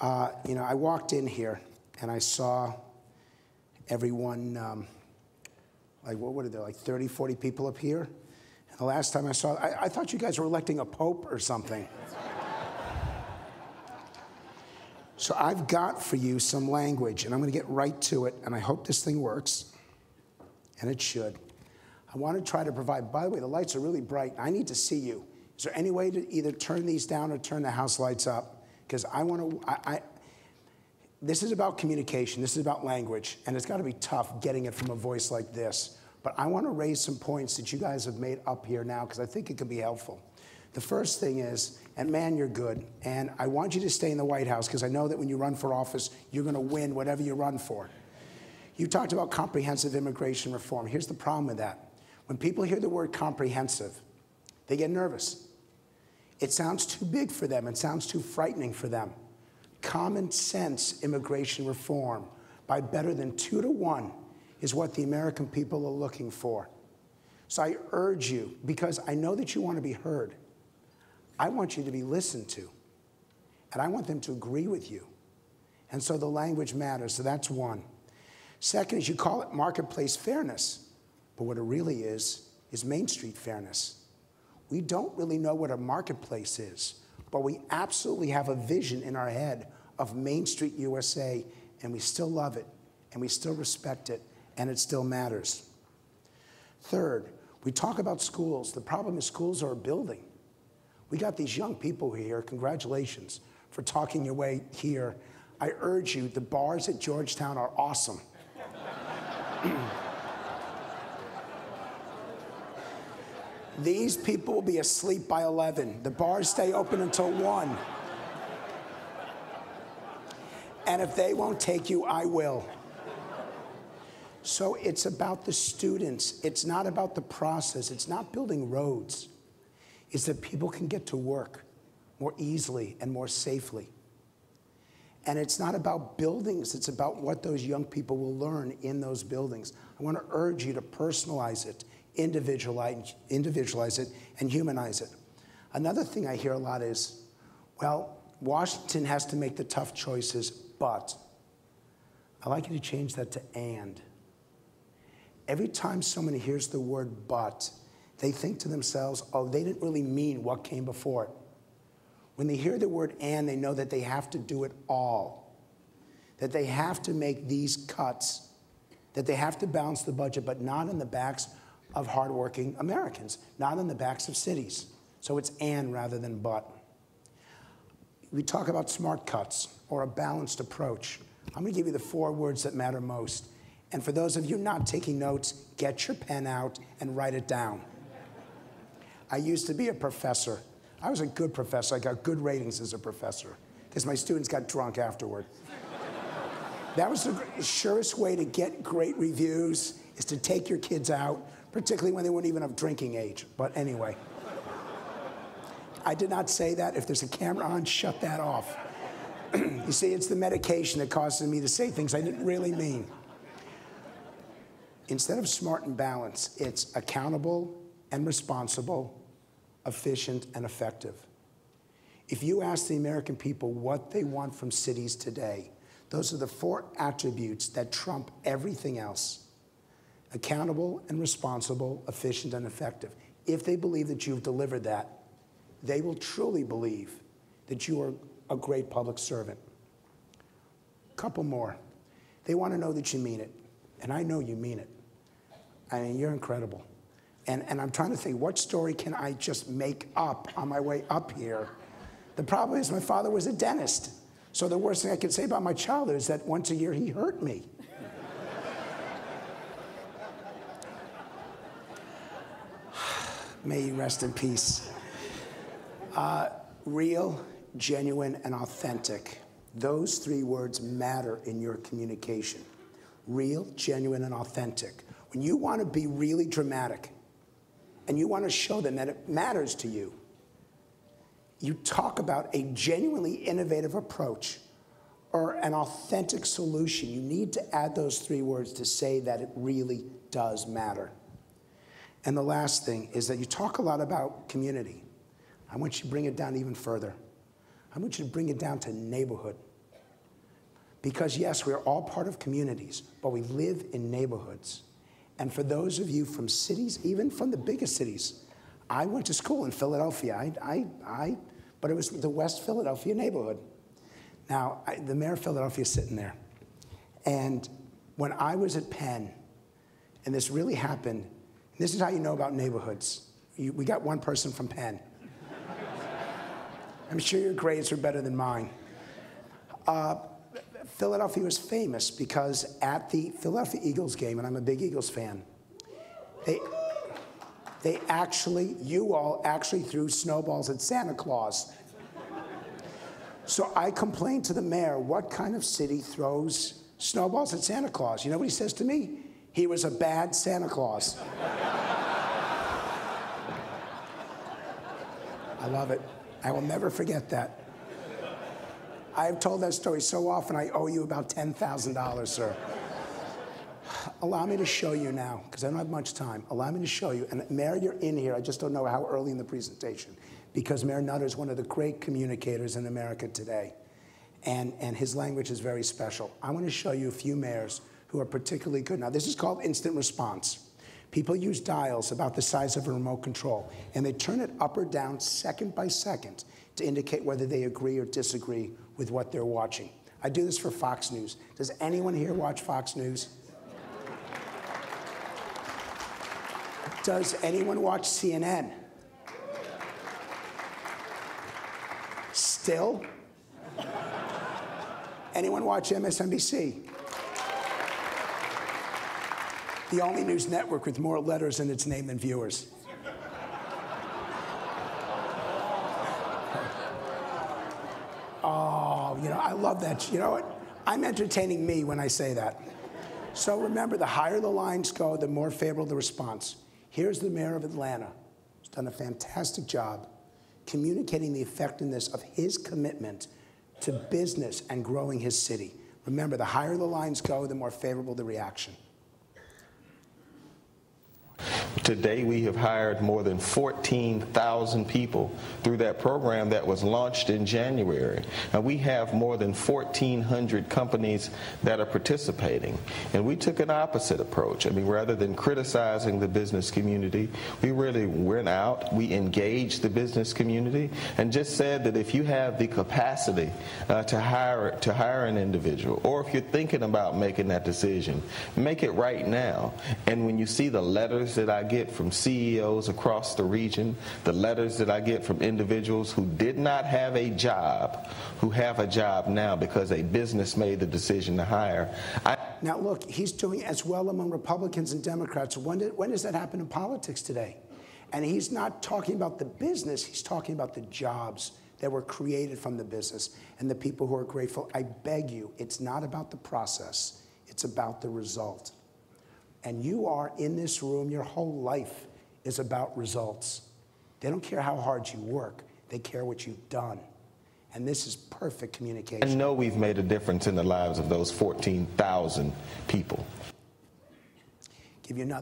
You know, I walked in here and I saw everyone, like what are there, like 30, 40 people up here? And the last time I saw, I thought you guys were electing a pope or something. So I've got for you some language, and I'm going to get right to it, and I hope this thing works, and it should. I want to try to provide, by the way, the lights are really bright. I need to see you. Is there any way to either turn these down or turn the house lights up? Because I want to, this is about communication. This is about language, and it's got to be tough getting it from a voice like this. But I want to raise some points that you guys have made up here now, because I think it could be helpful. The first thing is, and man, you're good, and I want you to stay in the White House, because I know that when you run for office, you're going to win whatever you run for. You talked about comprehensive immigration reform. Here's the problem with that. When people hear the word comprehensive, they get nervous. It sounds too big for them. It sounds too frightening for them. Common sense immigration reform by better than 2 to 1 is what the American people are looking for. So I urge you, because I know that you want to be heard, I want you to be listened to, and I want them to agree with you. And so the language matters, so that's one. Second is you call it marketplace fairness, but what it really is Main Street fairness. We don't really know what a marketplace is, but we absolutely have a vision in our head of Main Street USA, and we still love it, and we still respect it, and it still matters. Third, we talk about schools. The problem is schools are a building. We got these young people here. Congratulations for talking your way here. I urge you, the bars at Georgetown are awesome. These people will be asleep by 11. The bars stay open until 1. And if they won't take you, I will. So it's about the students. It's not about the process. It's not building roads. It's that people can get to work more easily and more safely. And it's not about buildings. It's about what those young people will learn in those buildings. I want to urge you to personalize it, individualize it, and humanize it. Another thing I hear a lot is, well, Washington has to make the tough choices, but. I'd like you to change that to and. Every time someone hears the word but, they think to themselves, oh, they didn't really mean what came before it. When they hear the word and, they know that they have to do it all, that they have to make these cuts, that they have to balance the budget, but not on the backs of hardworking Americans, not on the backs of cities. So it's and rather than but. We talk about smart cuts or a balanced approach. I'm going to give you the 4 words that matter most. And for those of you not taking notes, get your pen out and write it down. I used to be a professor. I was a good professor. I got good ratings as a professor because my students got drunk afterward. That was the surest way to get great reviews, is to take your kids out, particularly when they weren't even of drinking age. But anyway, I did not say that. If there's a camera on, shut that off. You see, it's the medication that causes me to say things I didn't really mean. Instead of smart and balanced, it's accountable and responsible, efficient and effective. If you ask the American people what they want from cities today, those are the 4 attributes that trump everything else. Accountable and responsible, efficient and effective. If they believe that you've delivered that, they will truly believe that you are a great public servant. Couple more. They want to know that you mean it. And I know you mean it. I mean, you're incredible. And I'm trying to think, what story can I just make up on my way up here? The problem is my father was a dentist. So the worst thing I could say about my childhood is that once a year he hurt me. May you rest in peace. Real, genuine, and authentic. Those 3 words matter in your communication. Real, genuine, and authentic. When you want to be really dramatic, and you want to show them that it matters to you, you talk about a genuinely innovative approach or an authentic solution. You need to add those 3 words to say that it really does matter. And the last thing is that you talk a lot about community. I want you to bring it down even further. I want you to bring it down to neighborhood. Because yes, we're all part of communities, but we live in neighborhoods. And for those of you from cities, even from the biggest cities, I went to school in Philadelphia, but it was the West Philadelphia neighborhood. Now, the mayor of Philadelphia is sitting there. And when I was at Penn, and this really happened, and this is how you know about neighborhoods. We got one person from Penn. I'm sure your grades are better than mine. Philadelphia was famous because at the Philadelphia Eagles game, and I'm a big Eagles fan, you all actually threw snowballs at Santa Claus. So I complained to the mayor, what kind of city throws snowballs at Santa Claus? You know what he says to me? He was a bad Santa Claus. I love it. I will never forget that. I have told that story so often, I owe you about $10,000, sir. Allow me to show you now, because I don't have much time. Allow me to show you. And Mayor, you're in here. I just don't know how early in the presentation, because Mayor Nutter is one of the great communicators in America today. And his language is very special. I want to show you a few mayors who are particularly good. Now, this is called instant response. People use dials about the size of a remote control, and they turn it up or down second by second to indicate whether they agree or disagree with what they're watching. I do this for Fox News. Does anyone here watch Fox News? Does anyone watch CNN? Still? Anyone watch MSNBC? The only news network with more letters in its name than viewers. Oh, you know, I love that. You know what? I'm entertaining me when I say that. So remember, the higher the lines go, the more favorable the response. Here's the mayor of Atlanta, who's done a fantastic job communicating the effectiveness of his commitment to business and growing his city. Remember, the higher the lines go, the more favorable the reaction. Today, we have hired more than 14,000 people through that program that was launched in January. And we have more than 1,400 companies that are participating. And we took an opposite approach. I mean, rather than criticizing the business community, we really went out, we engaged the business community, and just said that if you have the capacity to hire an individual, or if you're thinking about making that decision, make it right now. And when you see the letters that I get from CEOs across the region, the letters that I get from individuals who did not have a job, who have a job now because a business made the decision to hire. Now look, he's doing as well among Republicans and Democrats. When does that happen in politics today? And he's not talking about the business, he's talking about the jobs that were created from the business and the people who are grateful. I beg you, it's not about the process, it's about the result. And you are in this room, your whole life is about results. They don't care how hard you work, they care what you've done. And this is perfect communication. I know we've made a difference in the lives of those 14,000 people. Give you another.